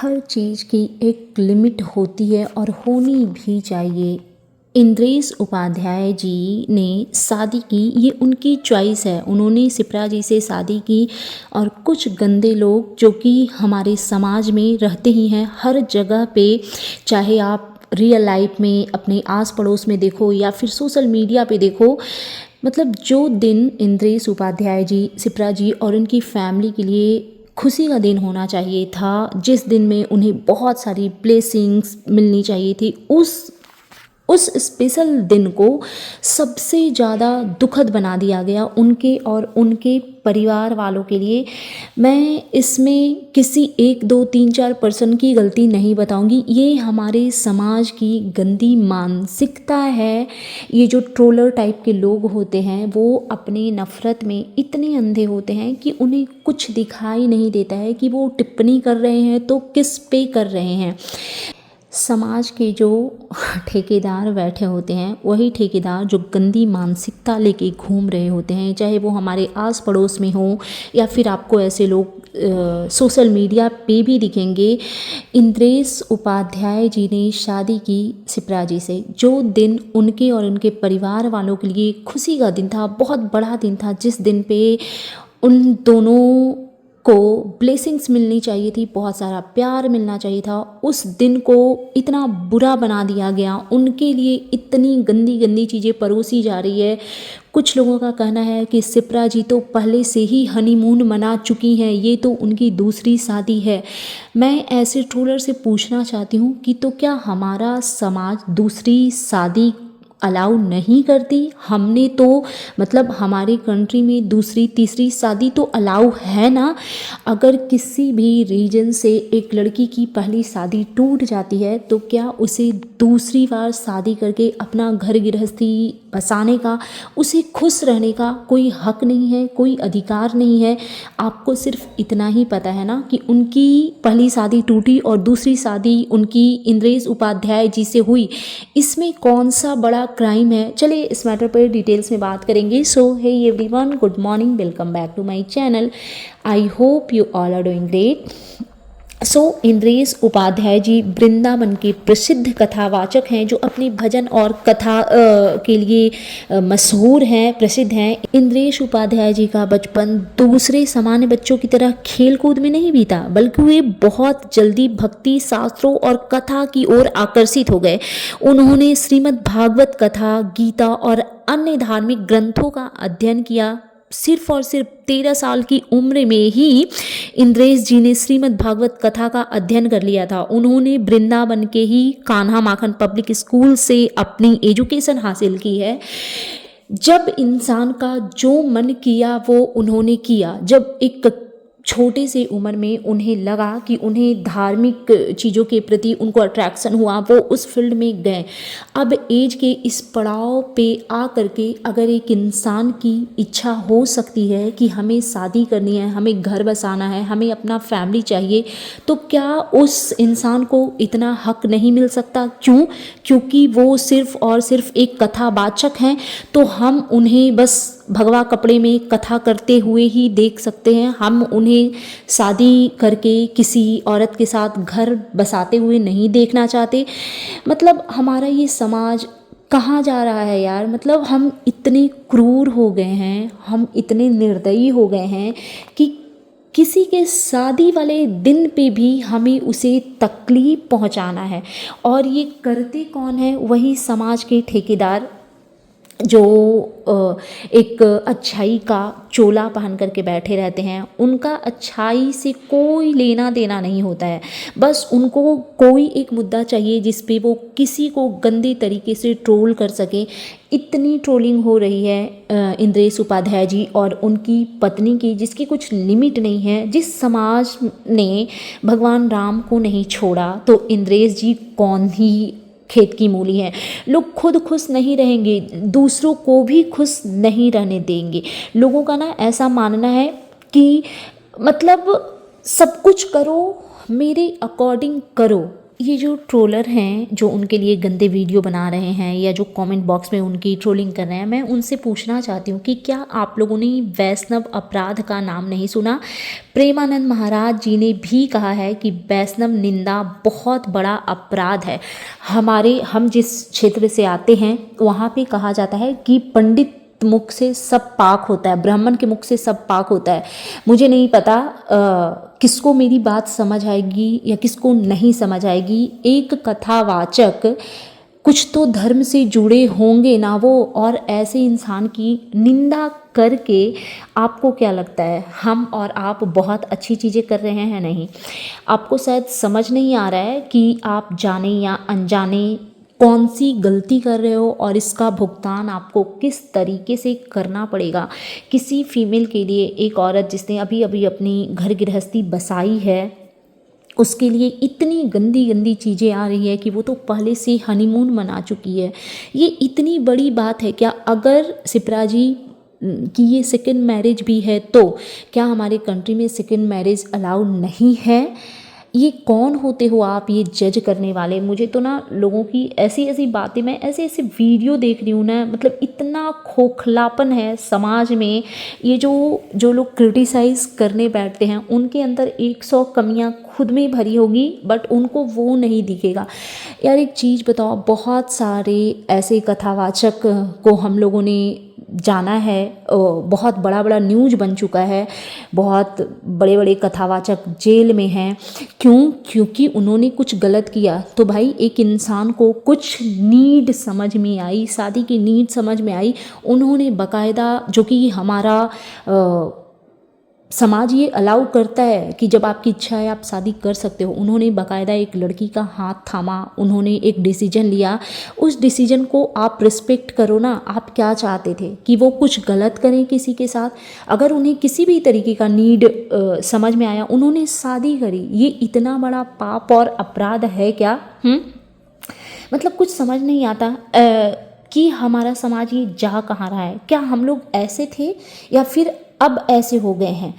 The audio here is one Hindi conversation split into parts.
हर चीज़ की एक लिमिट होती है और होनी भी चाहिए। इंद्रेश उपाध्याय जी ने शादी की, ये उनकी चॉइस है। उन्होंने शिप्रा जी से शादी की और कुछ गंदे लोग जो कि हमारे समाज में रहते ही हैं हर जगह पे, चाहे आप रियल लाइफ में अपने आस पड़ोस में देखो या फिर सोशल मीडिया पे देखो, मतलब जो दिन इंद्रेश उपाध्याय जी, शिप्रा जी और उनकी फैमिली के लिए खुशी का दिन होना चाहिए था, जिस दिन में उन्हें बहुत सारी ब्लेसिंग्स मिलनी चाहिए थी, उस स्पेशल दिन को सबसे ज़्यादा दुखद बना दिया गया उनके और उनके परिवार वालों के लिए। मैं इसमें किसी 1 2 3 4 पर्सन की गलती नहीं बताऊंगी, ये हमारे समाज की गंदी मानसिकता है। ये जो ट्रोलर टाइप के लोग होते हैं वो अपनी नफ़रत में इतने अंधे होते हैं कि उन्हें कुछ दिखाई नहीं देता है कि वो टिप्पणी कर रहे हैं तो किस पे कर रहे हैं। समाज के जो ठेकेदार बैठे होते हैं, वही ठेकेदार जो गंदी मानसिकता लेके घूम रहे होते हैं, चाहे वो हमारे आस पड़ोस में हो या फिर आपको ऐसे लोग सोशल मीडिया पे भी दिखेंगे। इंद्रेश उपाध्याय जी ने शादी की शिप्रा जी से, जो दिन उनके और उनके परिवार वालों के लिए खुशी का दिन था, बहुत बड़ा दिन था, जिस दिन पे उन दोनों को ब्लेसिंग्स मिलनी चाहिए थी, बहुत सारा प्यार मिलना चाहिए था, उस दिन को इतना बुरा बना दिया गया। उनके लिए इतनी गंदी गंदी चीज़ें परोसी जा रही है। कुछ लोगों का कहना है कि शिप्रा जी तो पहले से ही हनीमून मना चुकी हैं, ये तो उनकी दूसरी शादी है। मैं ऐसे ट्रोलर से पूछना चाहती हूँ कि तो क्या हमारा समाज दूसरी शादी अलाउ नहीं करती? हमने तो मतलब हमारी कंट्री में दूसरी तीसरी शादी तो अलाउ है ना। अगर किसी भी रीजन से एक लड़की की पहली शादी टूट जाती है तो क्या उसे दूसरी बार शादी करके अपना घर गृहस्थी बसाने का, उसे खुश रहने का कोई हक नहीं है, कोई अधिकार नहीं है? आपको सिर्फ इतना ही पता है ना कि उनकी पहली शादी टूटी और दूसरी शादी उनकी इंद्रेश उपाध्याय जी से हुई, इसमें कौन सा बड़ा क्राइम है? चलिए इस मैटर पर डिटेल्स में बात करेंगे। So hey everyone, good morning, welcome back to my channel. I hope you all are doing great. So Indresh Upadhyay ji Vrindavan के प्रसिद्ध कथावाचक हैं, जो अपनी भजन और कथा के लिए मशहूर हैं, प्रसिद्ध हैं। इंद्रेश उपाध्याय जी का बचपन दूसरे सामान्य बच्चों की तरह खेल कूद में नहीं बीता, बल्कि वे बहुत जल्दी भक्ति शास्त्रों और कथा की ओर आकर्षित हो गए। उन्होंने श्रीमद् भागवत कथा, गीता और अन्य धार्मिक ग्रंथों का अध्ययन किया। सिर्फ और सिर्फ 13 साल की उम्र में ही इंद्रेश जी ने श्रीमद् भागवत कथा का अध्ययन कर लिया था। उन्होंने वृंदावन के ही कान्हा माखन पब्लिक स्कूल से अपनी एजुकेशन हासिल की है। जब इंसान का जो मन किया वो उन्होंने किया। जब एक छोटे से उम्र में उन्हें लगा कि उन्हें धार्मिक चीज़ों के प्रति उनको अट्रैक्शन हुआ, वो उस फील्ड में गए। अब एज के इस पड़ाव पे आ करके अगर एक इंसान की इच्छा हो सकती है कि हमें शादी करनी है, हमें घर बसाना है, हमें अपना फैमिली चाहिए, तो क्या उस इंसान को इतना हक नहीं मिल सकता? क्यों? क्योंकि वो सिर्फ और सिर्फ एक कथावाचक हैं, तो हम उन्हें बस भगवा कपड़े में कथा करते हुए ही देख सकते हैं। हम उन्हें शादी करके किसी औरत के साथ घर बसाते हुए नहीं देखना चाहते। मतलब हमारा ये समाज कहाँ जा रहा है यार? मतलब हम इतने क्रूर हो गए हैं, हम इतने निर्दयी हो गए हैं कि किसी के शादी वाले दिन पे भी हमें उसे तकलीफ़ पहुंचाना है। और ये करते कौन है? वही समाज के ठेकेदार, जो एक अच्छाई का चोला पहन करके बैठे रहते हैं। उनका अच्छाई से कोई लेना देना नहीं होता है, बस उनको कोई एक मुद्दा चाहिए जिस पे वो किसी को गंदे तरीके से ट्रोल कर सके। इतनी ट्रोलिंग हो रही है इंद्रेश उपाध्याय जी और उनकी पत्नी की, जिसकी कुछ लिमिट नहीं है। जिस समाज ने भगवान राम को नहीं छोड़ा, तो इंद्रेश जी कौन ही खेत की मूली है। लोग खुद खुश नहीं रहेंगे, दूसरों को भी खुश नहीं रहने देंगे। लोगों का ना ऐसा मानना है कि मतलब सब कुछ करो, मेरे अकॉर्डिंग करो, ये जो ट्रोलर हैं जो उनके लिए गंदे वीडियो बना रहे हैं या जो कमेंट बॉक्स में उनकी ट्रोलिंग कर रहे हैं, मैं उनसे पूछना चाहती हूँ कि क्या आप लोगों ने वैष्णव अपराध का नाम नहीं सुना? प्रेमानंद महाराज जी ने भी कहा है कि वैष्णव निंदा बहुत बड़ा अपराध है। हम जिस क्षेत्र से आते हैं वहाँ पे कहा जाता है कि पंडित मुख से सब पाक होता है, ब्राह्मण के मुख से सब पाक होता है। मुझे नहीं पता किसको मेरी बात समझ आएगी या किसको नहीं समझ आएगी। एक कथावाचक कुछ तो धर्म से जुड़े होंगे ना वो, और ऐसे इंसान की निंदा करके आपको क्या लगता है हम और आप बहुत अच्छी चीज़ें कर रहे हैं? नहीं, आपको शायद समझ नहीं आ रहा है कि आप जाने या अनजाने कौन सी गलती कर रहे हो और इसका भुगतान आपको किस तरीके से करना पड़ेगा। किसी फीमेल के लिए, एक औरत जिसने अभी अभी अपनी घर गृहस्थी बसाई है, उसके लिए इतनी गंदी गंदी चीज़ें आ रही है कि वो तो पहले से हनीमून मना चुकी है। ये इतनी बड़ी बात है क्या? अगर सिप्रा जी कि ये सेकंड मैरिज भी है तो क्या हमारे कंट्री में सेकंड मैरिज अलाउ नहीं है? ये कौन होते हो आप ये जज करने वाले? मुझे तो ना लोगों की ऐसी ऐसी बातें, मैं ऐसे ऐसे वीडियो देख रही हूँ ना, मतलब इतना खोखलापन है समाज में। ये जो जो लोग क्रिटिसाइज़ करने बैठते हैं उनके अंदर 100 कमियाँ खुद में भरी होगी, बट उनको वो नहीं दिखेगा। यार एक चीज़ बताओ, बहुत सारे ऐसे कथावाचक को हम लोगों ने जाना है, बहुत बड़ा बड़ा न्यूज बन चुका है, बहुत बड़े बड़े कथावाचक जेल में हैं। क्यों? क्योंकि उन्होंने कुछ गलत किया। तो भाई एक इंसान को कुछ नीड समझ में आई, शादी की नीड समझ में आई, उन्होंने बाकायदा, जो कि हमारा समाज ये अलाउ करता है कि जब आपकी इच्छा है आप शादी कर सकते हो, उन्होंने बाकायदा एक लड़की का हाथ थामा, उन्होंने एक डिसीजन लिया। उस डिसीजन को आप रिस्पेक्ट करो ना। आप क्या चाहते थे कि वो कुछ गलत करें किसी के साथ? अगर उन्हें किसी भी तरीके का नीड समझ में आया, उन्होंने शादी करी। ये इतना बड़ा पाप और अपराध है क्या? मतलब कुछ समझ नहीं आता कि हमारा समाज ये जा कहाँ रहा है। क्या हम लोग ऐसे थे या फिर अब ऐसे हो गए हैं?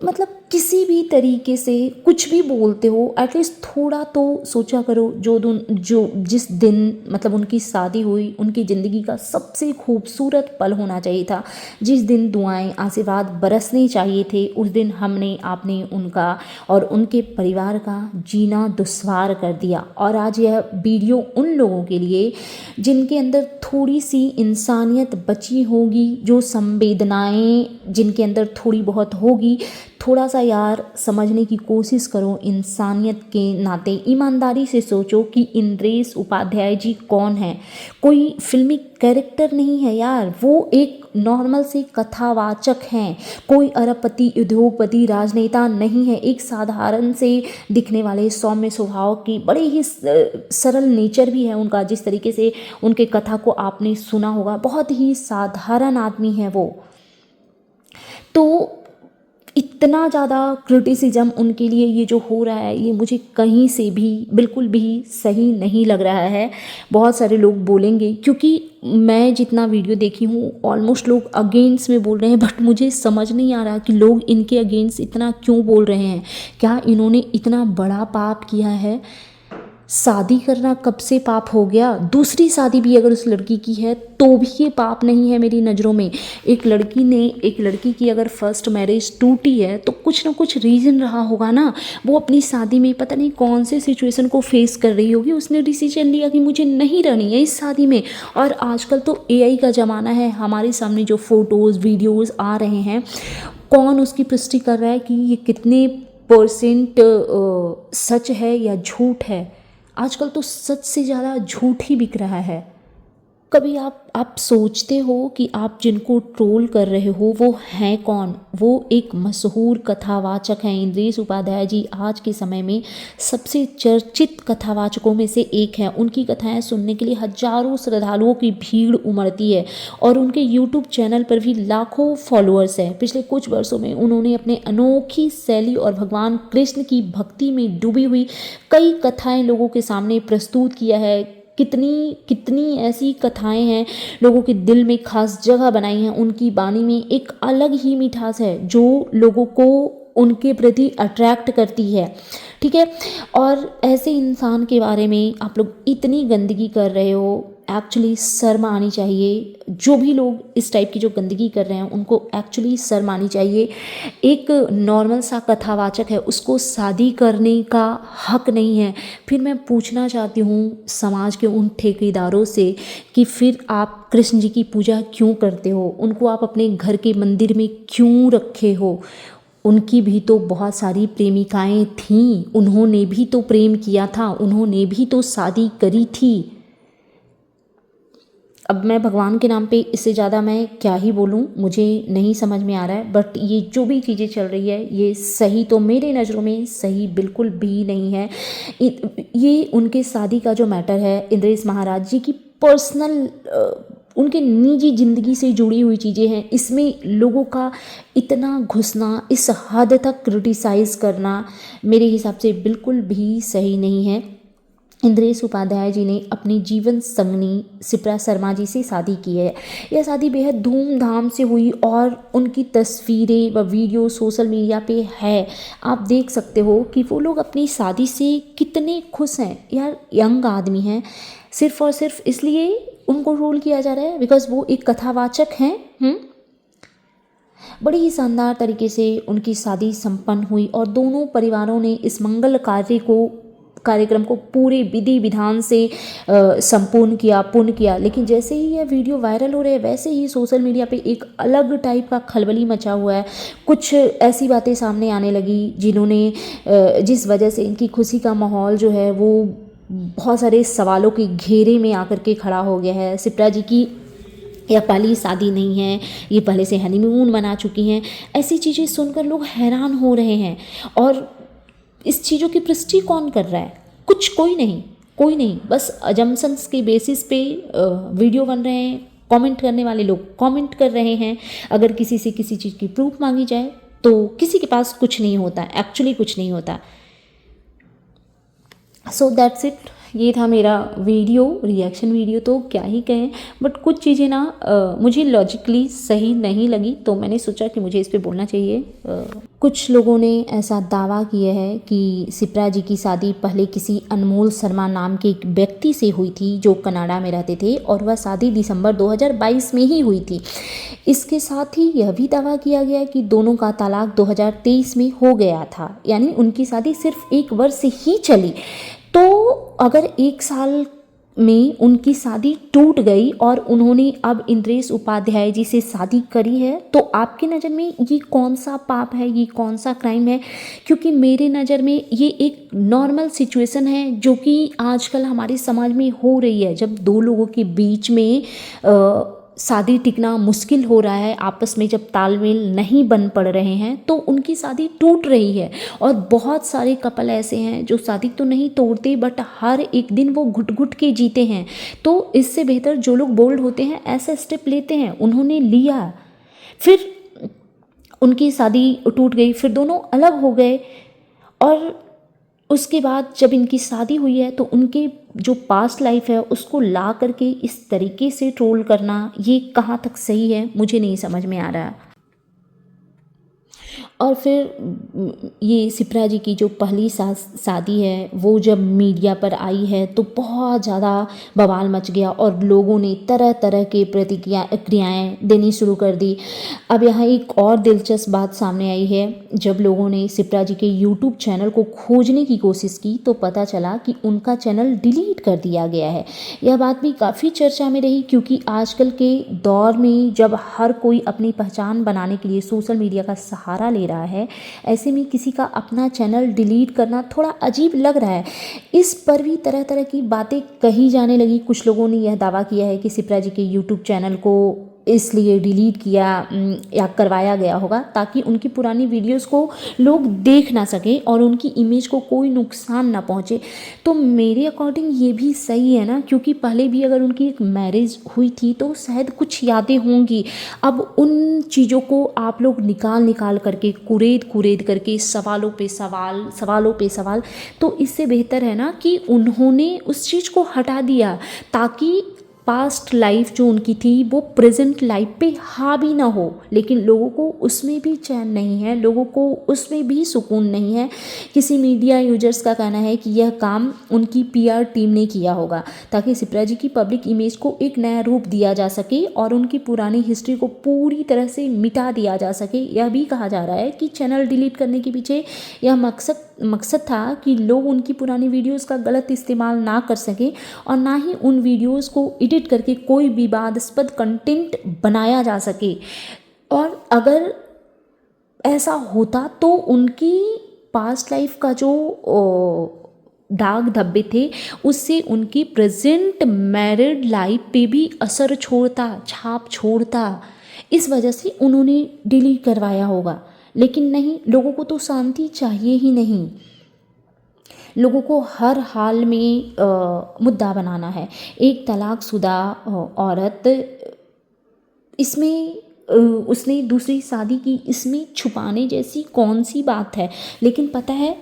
मतलब किसी भी तरीके से कुछ भी बोलते हो, एटलीस्ट थोड़ा तो सोचा करो। जो जिस दिन मतलब उनकी शादी हुई, उनकी ज़िंदगी का सबसे खूबसूरत पल होना चाहिए था, जिस दिन दुआएं आशीर्वाद बरसने चाहिए थे, उस दिन हमने आपने उनका और उनके परिवार का जीना दुश्वार कर दिया। और आज यह वीडियो उन लोगों के लिए जिनके अंदर थोड़ी सी इंसानियत बची होगी, जो संवेदनाएं जिनके अंदर थोड़ी बहुत होगी, थोड़ा सा यार समझने की कोशिश करो। इंसानियत के नाते ईमानदारी से सोचो कि इंद्रेश उपाध्याय जी कौन है। कोई फिल्मी कैरेक्टर नहीं है यार, वो एक नॉर्मल से कथावाचक हैं। कोई अरबपति, उद्योगपति, राजनेता नहीं है। एक साधारण से दिखने वाले सौम्य स्वभाव की, बड़े ही सरल नेचर भी है उनका। जिस तरीके से उनके कथा को आपने सुना होगा, बहुत ही साधारण आदमी है वो। तो इतना ज़्यादा क्रिटिसिज्म उनके लिए ये जो हो रहा है, ये मुझे कहीं से भी बिल्कुल भी सही नहीं लग रहा है। बहुत सारे लोग बोलेंगे, क्योंकि मैं जितना वीडियो देखी हूँ ऑलमोस्ट लोग अगेंस्ट में बोल रहे हैं, बट मुझे समझ नहीं आ रहा कि लोग इनके अगेंस्ट इतना क्यों बोल रहे हैं। क्या इन्होंने इतना बड़ा पाप किया है? शादी करना कब से पाप हो गया? दूसरी शादी भी अगर उस लड़की की है तो भी ये पाप नहीं है मेरी नज़रों में। एक लड़की की अगर फर्स्ट मैरिज टूटी है तो कुछ ना कुछ रीज़न रहा होगा ना। वो अपनी शादी में पता नहीं कौन से सिचुएशन को फेस कर रही होगी, उसने डिसीजन लिया कि मुझे नहीं रहनी है इस शादी में। और आजकल तो AI का ज़माना है, हमारे सामने जो फ़ोटोज़ वीडियोज़ आ रहे हैं, कौन उसकी पुष्टि कर रहा है कि ये कितने % सच है या झूठ है? आजकल तो सच से ज़्यादा झूठ ही बिक रहा है। कभी आप सोचते हो कि आप जिनको ट्रोल कर रहे हो वो हैं कौन? वो एक मशहूर कथावाचक हैं। इंद्रेश उपाध्याय जी आज के समय में सबसे चर्चित कथावाचकों में से एक हैं। उनकी कथाएं सुनने के लिए हजारों श्रद्धालुओं की भीड़ उमड़ती है और उनके यूट्यूब चैनल पर भी लाखों फॉलोअर्स हैं। पिछले कुछ वर्षों में उन्होंने अपने अनोखी शैली और भगवान कृष्ण की भक्ति में डूबी हुई कई कथाएं लोगों के सामने प्रस्तुत किया है। कितनी कितनी ऐसी कथाएं हैं लोगों के दिल में खास जगह बनाई हैं। उनकी वाणी में एक अलग ही मिठास है जो लोगों को उनके प्रति अट्रैक्ट करती है। ठीक है। और ऐसे इंसान के बारे में आप लोग इतनी गंदगी कर रहे हो, एक्चुअली शर्म आनी चाहिए। जो भी लोग इस टाइप की जो गंदगी कर रहे हैं उनको एक्चुअली शर्म आनी चाहिए। एक नॉर्मल सा कथावाचक है, उसको शादी करने का हक नहीं है। फिर मैं पूछना चाहती हूँ समाज के उन ठेकेदारों से कि फिर आप कृष्ण जी की पूजा क्यों करते हो, उनको आप अपने घर के मंदिर में क्यों रखे हो। उनकी भी तो बहुत सारी प्रेमिकाएं थीं, उन्होंने भी तो प्रेम किया था, उन्होंने भी तो शादी करी थी। अब मैं भगवान के नाम पे इससे ज़्यादा मैं क्या ही बोलूँ, मुझे नहीं समझ में आ रहा है। बट ये जो भी चीज़ें चल रही है ये सही तो मेरे नज़रों में सही बिल्कुल भी नहीं है। ये उनके शादी का जो मैटर है, इंद्रेश महाराज जी की पर्सनल उनके निजी ज़िंदगी से जुड़ी हुई चीज़ें हैं। इसमें लोगों का इतना घुसना, इस हद तक क्रिटिसाइज़ करना मेरे हिसाब से बिल्कुल भी सही नहीं है। इंद्रेश उपाध्याय जी ने अपनी जीवन संगनी शिप्रा शर्मा जी से शादी की है। यह शादी बेहद धूमधाम से हुई और उनकी तस्वीरें व वीडियो सोशल मीडिया पे है। आप देख सकते हो कि वो लोग अपनी शादी से कितने खुश हैं। यार यंग आदमी हैं, सिर्फ और सिर्फ इसलिए उनको रोल किया जा रहा है बिकॉज वो एक कथावाचक हैं। बड़ी ही शानदार तरीके से उनकी शादी संपन्न हुई और दोनों परिवारों ने इस मंगल कार्यक्रम को पूरे विधि विधान से संपूर्ण किया, पूर्ण किया। लेकिन जैसे ही यह वीडियो वायरल हो रहे हैं वैसे ही सोशल मीडिया पे एक अलग टाइप का खलबली मचा हुआ है। कुछ ऐसी बातें सामने आने लगी जिस वजह से इनकी खुशी का माहौल जो है वो बहुत सारे सवालों के घेरे में आकर के खड़ा हो गया है। शिप्रा जी की यह पहली शादी नहीं है, ये पहले से हनीमून मना चुकी हैं। ऐसी चीज़ें सुनकर लोग हैरान हो रहे हैं। और इस चीज़ों की पुष्टि कौन कर रहा है? कोई नहीं। बस अजम्पशंस के बेसिस पे वीडियो बन रहे हैं। कमेंट करने वाले लोग कमेंट कर रहे हैं। अगर किसी से किसी चीज़ की प्रूफ मांगी जाए तो किसी के पास कुछ नहीं होता, एक्चुअली कुछ नहीं होता। So that's it. ये था मेरा रिएक्शन वीडियो। तो क्या ही कहें, बट कुछ चीज़ें ना मुझे लॉजिकली सही नहीं लगी तो मैंने सोचा कि मुझे इस पे बोलना चाहिए। कुछ लोगों ने ऐसा दावा किया है कि शिप्रा जी की शादी पहले किसी अनमोल शर्मा नाम के एक व्यक्ति से हुई थी जो कनाडा में रहते थे और वह शादी दिसंबर 2022 में ही हुई थी। इसके साथ ही यह भी दावा किया गया कि दोनों का तलाक 2023 में हो गया था, यानी उनकी शादी सिर्फ 1 वर्ष ही चली। तो अगर 1 साल में उनकी शादी टूट गई और उन्होंने अब इंद्रेश उपाध्याय जी से शादी करी है तो आपकी नज़र में ये कौन सा पाप है, ये कौन सा क्राइम है? क्योंकि मेरे नज़र में ये एक नॉर्मल सिचुएशन है जो कि आजकल हमारे समाज में हो रही है। जब दो लोगों के बीच में शादी टिकना मुश्किल हो रहा है, आपस में जब तालमेल नहीं बन पड़ रहे हैं तो उनकी शादी टूट रही है। और बहुत सारे कपल ऐसे हैं जो शादी तो नहीं तोड़ते बट हर एक दिन वो घुट घुट के जीते हैं। तो इससे बेहतर जो लोग बोल्ड होते हैं ऐसे स्टेप लेते हैं, उन्होंने लिया, फिर उनकी शादी टूट गई, फिर दोनों अलग हो गए और उसके बाद जब इनकी शादी हुई है तो उनके जो पास्ट लाइफ है उसको ला करके इस तरीके से ट्रोल करना ये कहाँ तक सही है मुझे नहीं समझ में आ रहा। और फिर ये शिप्रा जी की जो पहली शादी है वो जब मीडिया पर आई है तो बहुत ज़्यादा बवाल मच गया और लोगों ने तरह तरह के क्रियाएँ देनी शुरू कर दी। अब यहाँ एक और दिलचस्प बात सामने आई है। जब लोगों ने शिप्रा जी के यूट्यूब चैनल को खोजने की कोशिश की तो पता चला कि उनका चैनल डिलीट कर दिया गया है। यह बात भी काफ़ी चर्चा में रही क्योंकि आजकल के दौर में जब हर कोई अपनी पहचान बनाने के लिए सोशल मीडिया का सहारा ले रहा है, ऐसे में किसी का अपना चैनल डिलीट करना थोड़ा अजीब लग रहा है। इस पर भी तरह तरह की बातें कही जाने लगी। कुछ लोगों ने यह दावा किया है कि शिप्रा जी के यूट्यूब चैनल को इसलिए डिलीट किया या करवाया गया होगा ताकि उनकी पुरानी वीडियोस को लोग देख ना सकें और उनकी इमेज को कोई नुकसान ना पहुंचे। तो मेरे अकॉर्डिंग ये भी सही है ना, क्योंकि पहले भी अगर उनकी एक मैरिज हुई थी तो शायद कुछ यादें होंगी। अब उन चीज़ों को आप लोग निकाल करके कुरेद करके सवालों पे सवाल, तो इससे बेहतर है ना कि उन्होंने उस चीज़ को हटा दिया ताकि पास्ट लाइफ जो उनकी थी वो प्रेजेंट लाइफ पे हावी ना हो, लेकिन लोगों को उसमें भी चैन नहीं है, लोगों को उसमें भी सुकून नहीं है। किसी मीडिया यूजर्स का कहना है कि यह काम उनकी पीआर टीम ने किया होगा ताकि सिप्रा जी की पब्लिक इमेज को एक नया रूप दिया जा सके और उनकी पुरानी हिस्ट्री को पूरी तरह से मिटा दिया जा सके। यह भी कहा जा रहा है कि चैनल डिलीट करने के पीछे यह मकसद था कि लोग उनकी पुरानी वीडियोस का गलत इस्तेमाल ना कर सकें और ना ही उन वीडियोस को एडिट करके कोई विवादास्पद कंटेंट बनाया जा सके। और अगर ऐसा होता तो उनकी पास्ट लाइफ का जो दाग धब्बे थे उससे उनकी प्रेजेंट मैरिड लाइफ पे भी असर छोड़ता, छाप छोड़ता। इस वजह से उन्होंने डिलीट करवाया होगा, लेकिन नहीं, लोगों को तो शांति चाहिए ही नहीं। लोगों को हर हाल में मुद्दा बनाना है। एक तलाकशुदा औरत, इसमें उसने दूसरी शादी की, इसमें छुपाने जैसी कौन सी बात है। लेकिन पता है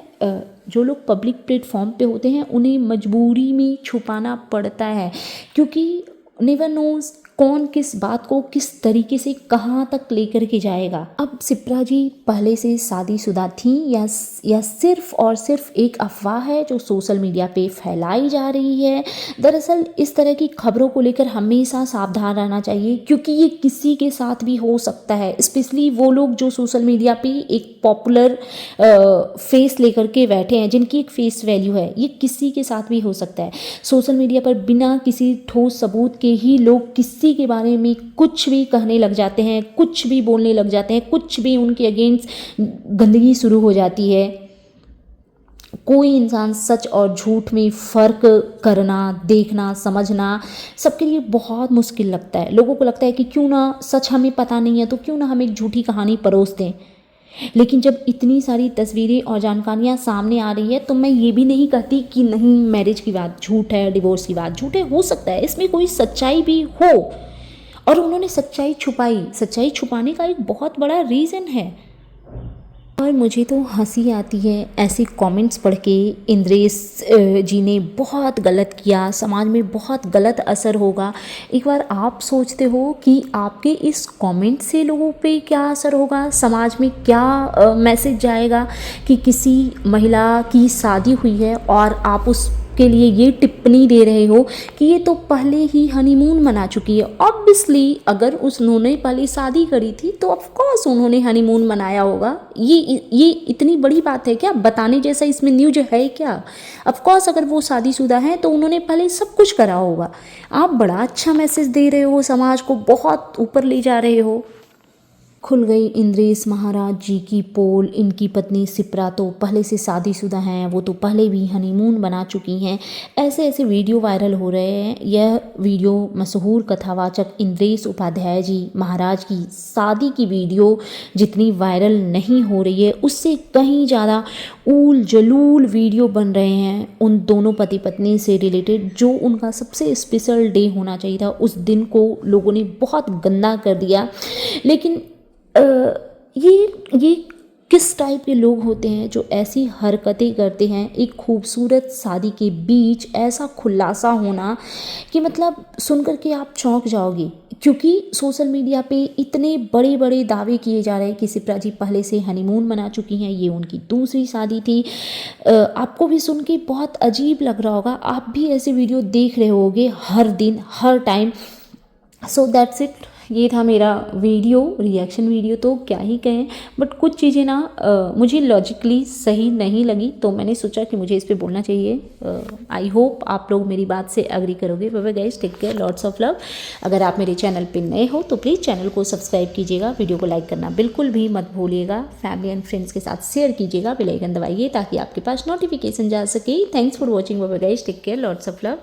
जो लोग पब्लिक प्लेटफॉर्म पे होते हैं उन्हें मजबूरी में छुपाना पड़ता है, क्योंकि नेवर नोज कौन किस बात को किस तरीके से कहाँ तक लेकर के जाएगा। अब सिप्रा जी पहले से शादीशुदा थी या सिर्फ और सिर्फ एक अफवाह है जो सोशल मीडिया पे फैलाई जा रही है। दरअसल इस तरह की खबरों को लेकर हमेशा सावधान रहना चाहिए, क्योंकि ये किसी के साथ भी हो सकता है। स्पेशली वो लोग जो सोशल मीडिया पे एक पॉपुलर फेस लेकर के बैठे हैं, जिनकी एक फेस वैल्यू है, ये किसी के साथ भी हो सकता है। सोशल मीडिया पर बिना किसी ठोस सबूत के ही लोग किसी के बारे में कुछ भी कहने लग जाते हैं, कुछ भी बोलने लग जाते हैं, कुछ भी उनके अगेंस्ट गंदगी शुरू हो जाती है। कोई इंसान सच और झूठ में फ़र्क करना, देखना, समझना सबके लिए बहुत मुश्किल लगता है। लोगों को लगता है कि क्यों ना सच हमें पता नहीं है तो क्यों ना हम एक झूठी कहानी परोस दें। लेकिन जब इतनी सारी तस्वीरें और जानकारियाँ सामने आ रही है तो मैं ये भी नहीं कहती कि नहीं, मैरिज की बात झूठ है, डिवोर्स की बात झूठ है। हो सकता है इसमें कोई सच्चाई भी हो, और उन्होंने सच्चाई छुपाई। सच्चाई छुपाने का एक बहुत बड़ा रीज़न है। और मुझे तो हंसी आती है ऐसे कमेंट्स पढ़ के। इंद्रेश जी ने बहुत गलत किया, समाज में बहुत गलत असर होगा। एक बार आप सोचते हो कि आपके इस कमेंट से लोगों पे क्या असर होगा, समाज में क्या मैसेज जाएगा कि किसी महिला की शादी हुई है और आप उसके लिए ये टिप्पणी दे रहे हो कि ये तो पहले ही हनीमून मना चुकी है। ऑब्वियसली अगर उन्होंने पहले शादी करी थी तो ऑफ कोर्स उन्होंने हनीमून मनाया होगा। ये इतनी बड़ी बात है क्या? बताने जैसा इसमें न्यूज है क्या? ऑफ कोर्स अगर वो शादीशुदा हैं तो उन्होंने पहले सब कुछ करा होगा। आप बड़ा अच्छा मैसेज दे रहे हो, समाज को बहुत ऊपर ले जा रहे हो। खुल गई इंद्रेश महाराज जी की पोल। इनकी पत्नी सिप्रा तो पहले से शादीशुदा हैं, वो तो पहले भी हनीमून बना चुकी हैं। ऐसे ऐसे वीडियो वायरल हो रहे हैं। यह वीडियो मशहूर कथावाचक इंद्रेश उपाध्याय जी महाराज की शादी की वीडियो जितनी वायरल नहीं हो रही है, उससे कहीं ज़्यादा ऊल जलूल वीडियो बन रहे हैं उन दोनों पति पत्नी से रिलेटेड। जो उनका सबसे स्पेशल डे होना चाहिए था, उस दिन को लोगों ने बहुत गंदा कर दिया। लेकिन ये किस टाइप के लोग होते हैं जो ऐसी हरकतें करते हैं? एक खूबसूरत शादी के बीच ऐसा खुलासा होना कि मतलब सुन कर के आप चौंक जाओगे, क्योंकि सोशल मीडिया पे इतने बड़े बड़े दावे किए जा रहे हैं कि सिप्रा जी पहले से हनीमून मना चुकी हैं, ये उनकी दूसरी शादी थी। आपको भी सुन के बहुत अजीब लग रहा होगा, आप भी ऐसे वीडियो देख रहे होगे हर दिन हर टाइम। So that's it. ये था मेरा वीडियो, रिएक्शन वीडियो। तो क्या ही कहें, बट कुछ चीज़ें ना मुझे लॉजिकली सही नहीं लगी, तो मैंने सोचा कि मुझे इस पे बोलना चाहिए। आई होप आप लोग मेरी बात से एग्री करोगे। Bye bye guys, take care, lots of love. अगर आप मेरे चैनल पे नए हो तो प्लीज़ चैनल को सब्सक्राइब कीजिएगा, वीडियो को लाइक करना बिल्कुल भी मत भूलिएगा, फैमिली एंड फ्रेंड्स के साथ शेयर कीजिएगा, बेल आइकन दबाइए ताकि आपके पास नोटिफिकेशन जा सके। Thanks for watching. Bye bye guys, take care, lots of love.